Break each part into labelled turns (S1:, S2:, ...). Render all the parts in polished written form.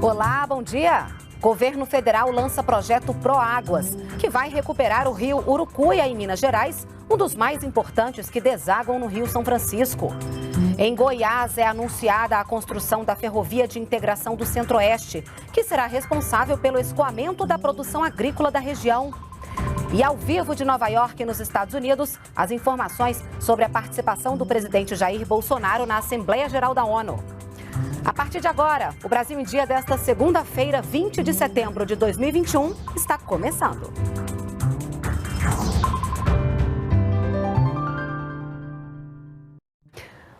S1: Olá, bom dia! Governo federal lança projeto Proáguas, que vai recuperar o rio Urucuia, em Minas Gerais, um dos mais importantes que desagam no Rio São Francisco. Em Goiás é anunciada a construção da Ferrovia de Integração do Centro-Oeste, que será responsável pelo escoamento da produção agrícola da região. E ao vivo de Nova York, nos Estados Unidos, as informações sobre a participação do presidente Jair Bolsonaro na Assembleia Geral da ONU. A partir de agora, o Brasil em Dia desta segunda-feira, 20 de setembro de 2021, está começando.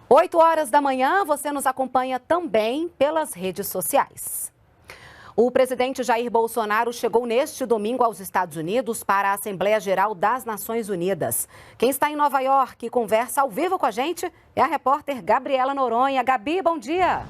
S1: Oito horas da manhã, você nos acompanha também pelas redes sociais. O presidente Jair Bolsonaro chegou neste domingo aos Estados Unidos para a Assembleia Geral das Nações Unidas. Quem está em Nova York e conversa ao vivo com a gente é a repórter Gabriela Noronha. Gabi, bom dia!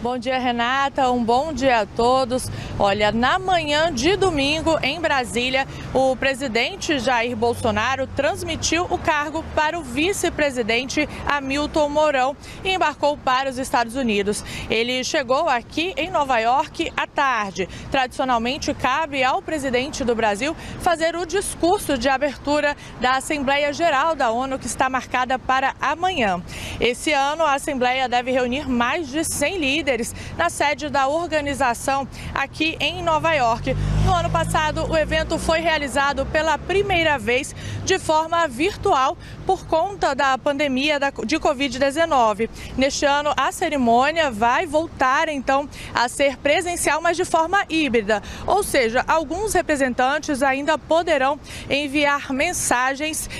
S2: Bom dia, Renata. Um bom dia a todos. Olha, na manhã de domingo, em Brasília, o presidente Jair Bolsonaro transmitiu o cargo para o vice-presidente Hamilton Mourão e embarcou para os Estados Unidos. Ele chegou aqui em Nova York à tarde. Tradicionalmente, cabe ao presidente do Brasil fazer o discurso de abertura da Assembleia Geral da ONU, que está marcada para amanhã. Esse ano, a Assembleia deve reunir mais de 100 líderes na sede da organização aqui em Nova York. No ano passado, o evento foi realizado pela primeira vez de forma virtual por conta da pandemia de Covid-19. Neste ano, a cerimônia vai voltar, então, a ser presencial, mas de forma híbrida. Ou seja, alguns representantes ainda poderão enviar mensagens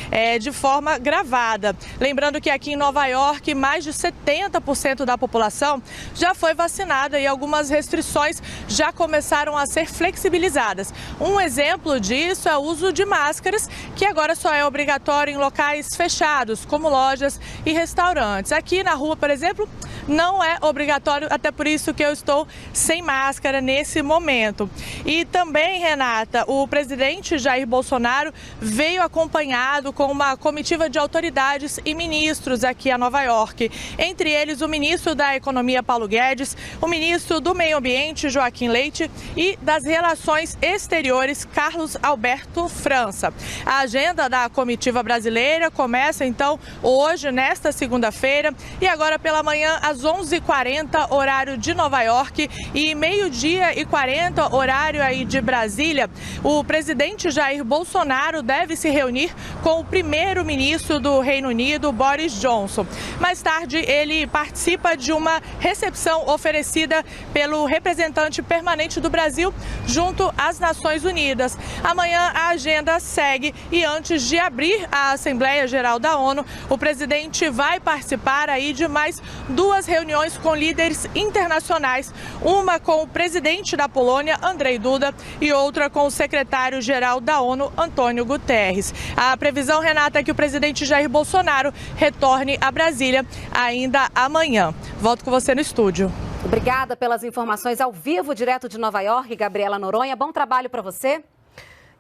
S2: de forma gravada. Lembrando que aqui em Nova York, mais de 70% da população já foi vacinada e algumas restrições já começaram a ser flexibilizadas. Um exemplo disso é o uso de máscaras, que agora só é obrigatório em locais fechados, como lojas e restaurantes. Aqui na rua, por exemplo, não é obrigatório, até por isso que eu estou sem máscara nesse momento. E também, Renata, o presidente Jair Bolsonaro veio acompanhado com uma comitiva de autoridades e ministros aqui a Nova York. Entre eles, o ministro da Economia, Paulo Guedes, o ministro do Meio Ambiente, Joaquim Leite, e das Relações Exteriores, Carlos Alberto França. A agenda da comitiva brasileira começa, então, hoje, nesta segunda-feira, e agora pela manhã, às 11h40, horário de Nova York, e 12h40, horário aí de Brasília, o presidente Jair Bolsonaro deve se reunir com o primeiro-ministro do Reino Unido, Boris Johnson. Mais tarde, ele participa de uma recepção oferecida pelo representante permanente do Brasil junto às Nações Unidas. Amanhã a agenda segue e antes de abrir a Assembleia Geral da ONU, o presidente vai participar aí de mais duas reuniões com líderes internacionais, uma com o presidente da Polônia, Andrzej Duda, e outra com o secretário-geral da ONU, Antônio Guterres. A previsão, Renata, é que o presidente Jair Bolsonaro retorne a Brasília ainda amanhã. Volto com você no estúdio.
S1: Obrigada pelas informações ao vivo, direto de Nova York, Gabriela Noronha. Bom trabalho para você.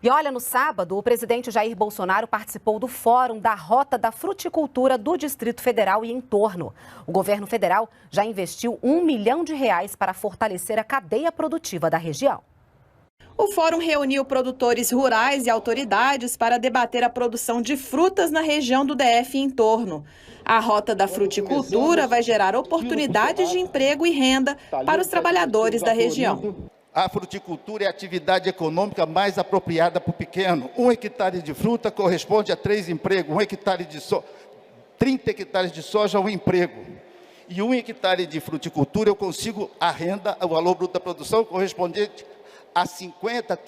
S1: E olha, no sábado, o presidente Jair Bolsonaro participou do Fórum da Rota da Fruticultura do Distrito Federal e entorno. O governo federal já investiu R$1 milhão para fortalecer a cadeia produtiva da região.
S3: O fórum reuniu produtores rurais e autoridades para debater a produção de frutas na região do DF e entorno. A Rota da Fruticultura vai gerar oportunidades de emprego e renda para os trabalhadores da região.
S4: A fruticultura é a atividade econômica mais apropriada para o pequeno. 1 hectare de fruta corresponde a 3 empregos. 30 hectares de soja, 1 emprego. E 1 hectare de fruticultura eu consigo a renda, o valor bruto da produção correspondente a 50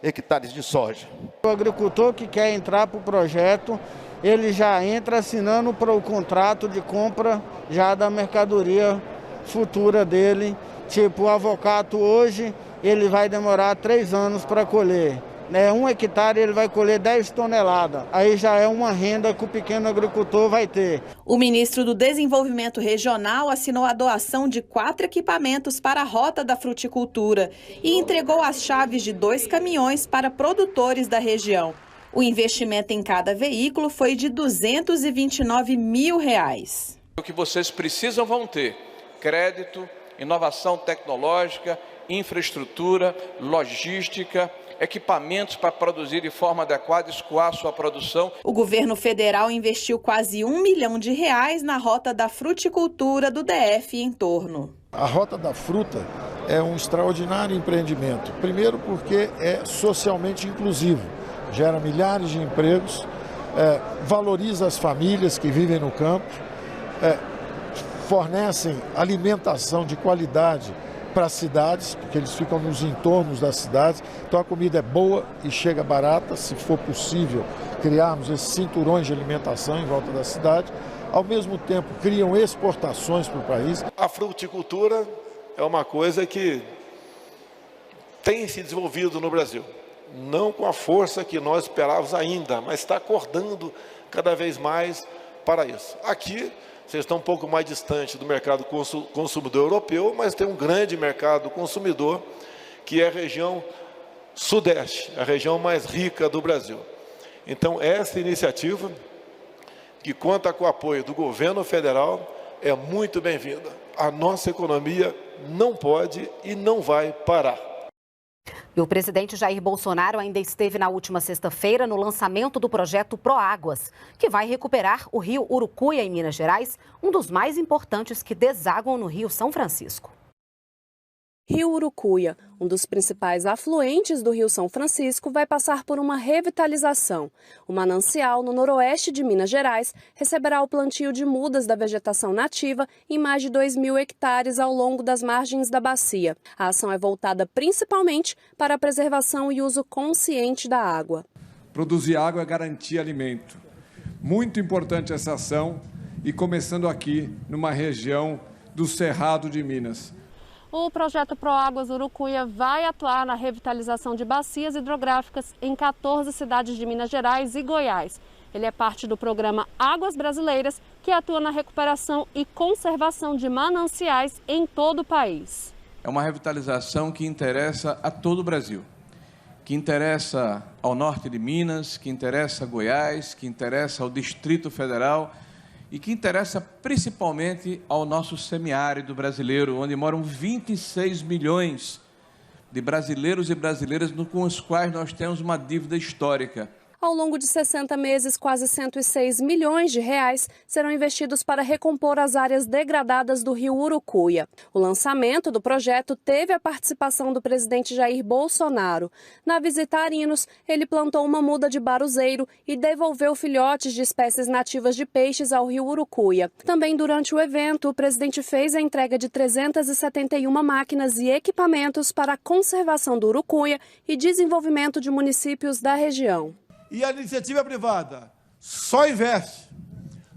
S4: hectares de soja.
S5: O agricultor que quer entrar para o projeto, ele já entra assinando para o contrato de compra já da mercadoria futura dele. Tipo, o avocado hoje, ele vai demorar 3 anos para colher. 1 hectare ele vai colher 10 toneladas. Aí já é uma renda que o pequeno agricultor vai ter.
S3: O ministro do Desenvolvimento Regional assinou a doação de 4 equipamentos para a Rota da Fruticultura e entregou as chaves de 2 caminhões para produtores da região. O investimento em cada veículo foi de R$ 229 mil.
S6: O que vocês precisam vão ter crédito, inovação tecnológica, infraestrutura, logística, equipamentos para produzir de forma adequada e escoar sua produção.
S3: O governo federal investiu quase R$ 1 milhão na Rota da Fruticultura do DF e entorno.
S7: A Rota da Fruta é um extraordinário empreendimento. Primeiro porque é socialmente inclusivo, gera milhares de empregos, valoriza as famílias que vivem no campo, fornecem alimentação de qualidade para as cidades, porque eles ficam nos entornos das cidades. Então a comida é boa e chega barata, se for possível criarmos esses cinturões de alimentação em volta da cidade. Ao mesmo tempo criam exportações para o país.
S8: A fruticultura é uma coisa que tem se desenvolvido no Brasil. Não com a força que nós esperávamos ainda, mas está acordando cada vez mais para isso. Aqui vocês estão um pouco mais distante do mercado consumidor europeu, mas tem um grande mercado consumidor, que é a região sudeste, a região mais rica do Brasil. Então, essa iniciativa, que conta com o apoio do governo federal, é muito bem-vinda. A nossa economia não pode e não vai parar.
S1: E o presidente Jair Bolsonaro ainda esteve na última sexta-feira no lançamento do projeto Proáguas, que vai recuperar o rio Urucuia, em Minas Gerais, um dos mais importantes que desaguam no Rio São Francisco.
S9: Rio Urucuia, um dos principais afluentes do Rio São Francisco, vai passar por uma revitalização. O manancial, no noroeste de Minas Gerais, receberá o plantio de mudas da vegetação nativa em mais de 2.000 hectares ao longo das margens da bacia. A ação é voltada principalmente para a preservação e uso consciente da água.
S10: Produzir água é garantir alimento. Muito importante essa ação, e começando aqui numa região do Cerrado de Minas.
S9: O projeto Proáguas Urucuia vai atuar na revitalização de bacias hidrográficas em 14 cidades de Minas Gerais e Goiás. Ele é parte do programa Águas Brasileiras, que atua na recuperação e conservação de mananciais em todo o país.
S11: É uma revitalização que interessa a todo o Brasil, que interessa ao norte de Minas, que interessa a Goiás, que interessa ao Distrito Federal, e que interessa principalmente ao nosso semiárido brasileiro, onde moram 26 milhões de brasileiros e brasileiras com os quais nós temos uma dívida histórica.
S9: Ao longo de 60 meses, quase 106 milhões de reais serão investidos para recompor as áreas degradadas do rio Urucuia. O lançamento do projeto teve a participação do presidente Jair Bolsonaro. Na visita a Arinos, ele plantou uma muda de baruzeiro e devolveu filhotes de espécies nativas de peixes ao rio Urucuia. Também durante o evento, o presidente fez a entrega de 371 máquinas e equipamentos para a conservação do Urucuia e desenvolvimento de municípios da região.
S12: E a iniciativa privada só investe,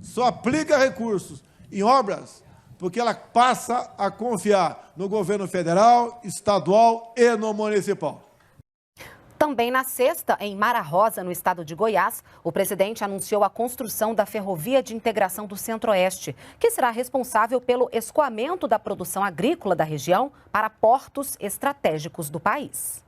S12: só aplica recursos em obras, porque ela passa a confiar no governo federal, estadual e no municipal.
S1: Também na sexta, em Mara Rosa, no estado de Goiás, o presidente anunciou a construção da Ferrovia de Integração do Centro-Oeste, que será responsável pelo escoamento da produção agrícola da região para portos estratégicos do país.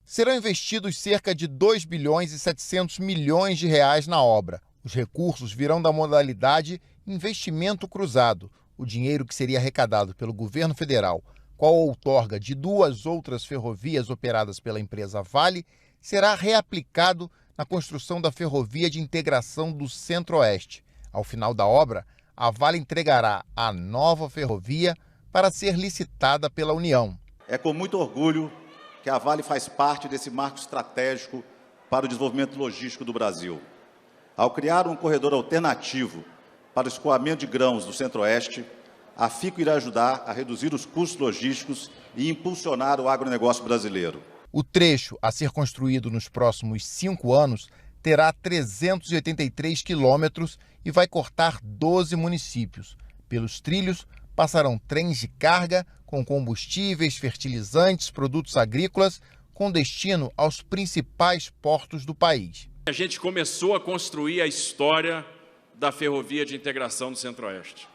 S13: Serão investidos cerca de 2 bilhões e 700 milhões de reais na obra. Os recursos virão da modalidade investimento cruzado, o dinheiro que seria arrecadado pelo governo federal com a outorga de 2 outras ferrovias operadas pela empresa Vale, será reaplicado na construção da Ferrovia de Integração do Centro-Oeste. Ao final da obra, a Vale entregará a nova ferrovia para ser licitada pela União.
S14: É com muito orgulho que a Vale faz parte desse marco estratégico para o desenvolvimento logístico do Brasil. Ao criar um corredor alternativo para o escoamento de grãos do Centro-Oeste, a FICO irá ajudar a reduzir os custos logísticos e impulsionar o agronegócio brasileiro.
S13: O trecho a ser construído nos próximos 5 anos terá 383 quilômetros e vai cortar 12 municípios. Pelos trilhos passarão trens de carga com combustíveis, fertilizantes, produtos agrícolas, com destino aos principais portos do país.
S15: A gente começou a construir a história da Ferrovia de Integração do Centro-Oeste.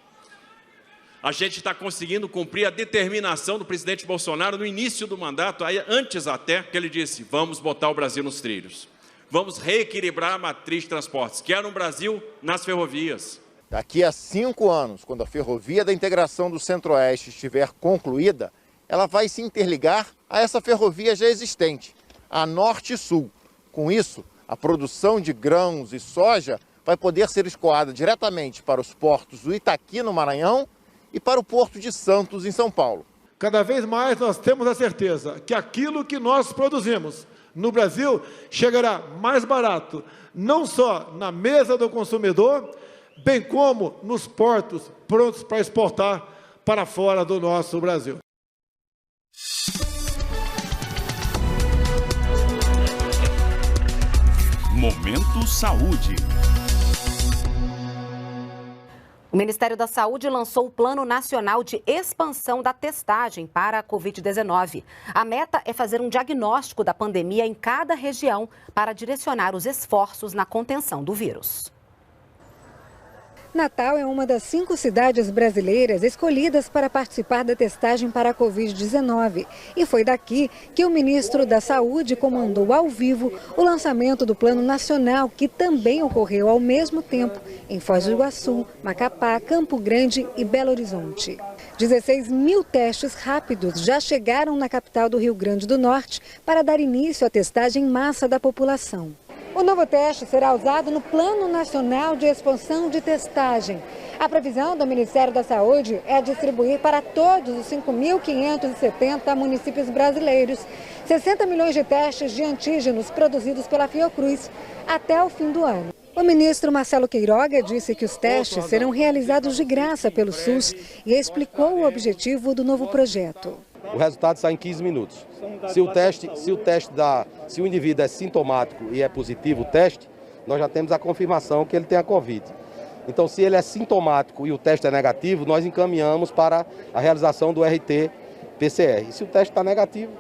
S15: A gente está conseguindo cumprir a determinação do presidente Bolsonaro no início do mandato, antes até, que ele disse: vamos botar o Brasil nos trilhos. Vamos reequilibrar a matriz de transportes. Quero um Brasil nas ferrovias.
S13: Daqui a 5 anos, quando a Ferrovia da Integração do Centro-Oeste estiver concluída, ela vai se interligar a essa ferrovia já existente, a Norte-Sul. Com isso, a produção de grãos e soja vai poder ser escoada diretamente para os portos do Itaqui, no Maranhão, e para o Porto de Santos, em São Paulo.
S12: Cada vez mais nós temos a certeza que aquilo que nós produzimos no Brasil chegará mais barato, não só na mesa do consumidor, bem como nos portos prontos para exportar para fora do nosso Brasil.
S16: Momento Saúde.
S1: O Ministério da Saúde lançou o Plano Nacional de Expansão da Testagem para a Covid-19. A meta é fazer um diagnóstico da pandemia em cada região para direcionar os esforços na contenção do vírus.
S17: Natal é uma das 5 cidades brasileiras escolhidas para participar da testagem para a Covid-19. E foi daqui que o ministro da Saúde comandou ao vivo o lançamento do Plano Nacional, que também ocorreu ao mesmo tempo em Foz do Iguaçu, Macapá, Campo Grande e Belo Horizonte. 16 mil testes rápidos já chegaram na capital do Rio Grande do Norte para dar início à testagem em massa da população. O novo teste será usado no Plano Nacional de Expansão de Testagem. A previsão do Ministério da Saúde é distribuir para todos os 5.570 municípios brasileiros 60 milhões de testes de antígenos produzidos pela Fiocruz até o fim do ano. O ministro Marcelo Queiroga disse que os testes serão realizados de graça pelo SUS e explicou o objetivo do novo projeto.
S18: O resultado sai em 15 minutos. Se o indivíduo é sintomático e é positivo o teste, nós já temos a confirmação que ele tem a Covid. Então, se ele é sintomático e o teste é negativo, nós encaminhamos para a realização do RT-PCR. E se o teste está negativo,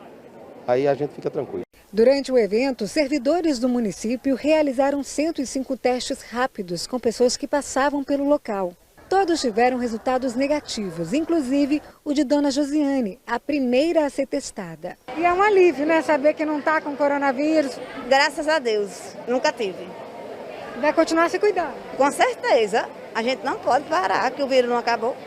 S18: aí a gente fica tranquilo.
S17: Durante o evento, servidores do município realizaram 105 testes rápidos com pessoas que passavam pelo local. Todos tiveram resultados negativos, inclusive o de Dona Josiane, a primeira a ser testada.
S19: E é um alívio, né? Saber que não está com coronavírus.
S20: Graças a Deus, nunca tive.
S19: Vai continuar se cuidando?
S20: Com certeza. A gente não pode parar, que o vírus não acabou.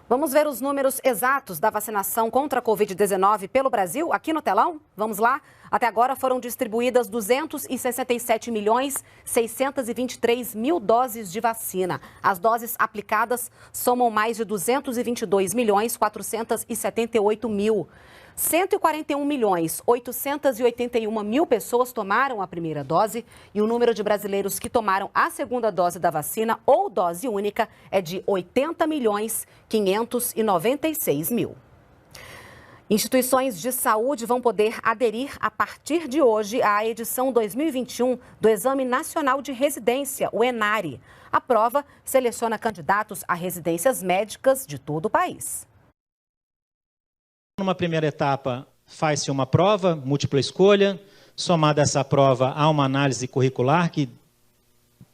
S1: Vamos ver os números exatos da vacinação contra a Covid-19 pelo Brasil, aqui no telão? Vamos lá? Até agora foram distribuídas 267.623.000 doses de vacina. As doses aplicadas somam mais de 222.478.000. 141.881.000 pessoas tomaram a primeira dose e o número de brasileiros que tomaram a segunda dose da vacina ou dose única é de 80.596.000. Instituições de saúde vão poder aderir a partir de hoje à edição 2021 do Exame Nacional de Residência, o ENARE. A prova seleciona candidatos a residências médicas de todo o país.
S21: Numa primeira etapa, faz-se uma prova, múltipla escolha. Somada essa prova, há uma análise curricular, que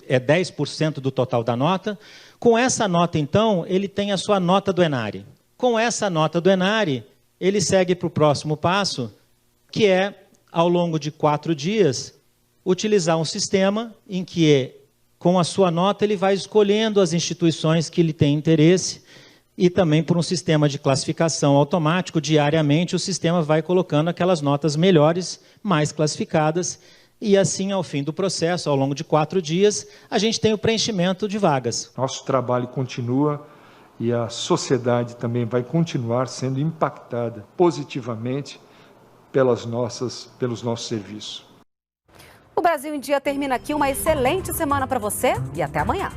S21: é 10% do total da nota. Com essa nota, então, ele tem a sua nota do ENARE. Com essa nota do ENARE, ele segue para o próximo passo, que é, ao longo de 4 dias, utilizar um sistema em que, com a sua nota, ele vai escolhendo as instituições que ele tem interesse, e também por um sistema de classificação automático, diariamente o sistema vai colocando aquelas notas melhores, mais classificadas, e assim, ao fim do processo, ao longo de 4 dias, a gente tem o preenchimento de vagas.
S22: Nosso trabalho continua e a sociedade também vai continuar sendo impactada positivamente pelos nossos serviços.
S1: O Brasil em Dia termina aqui. Uma excelente semana para você e até amanhã.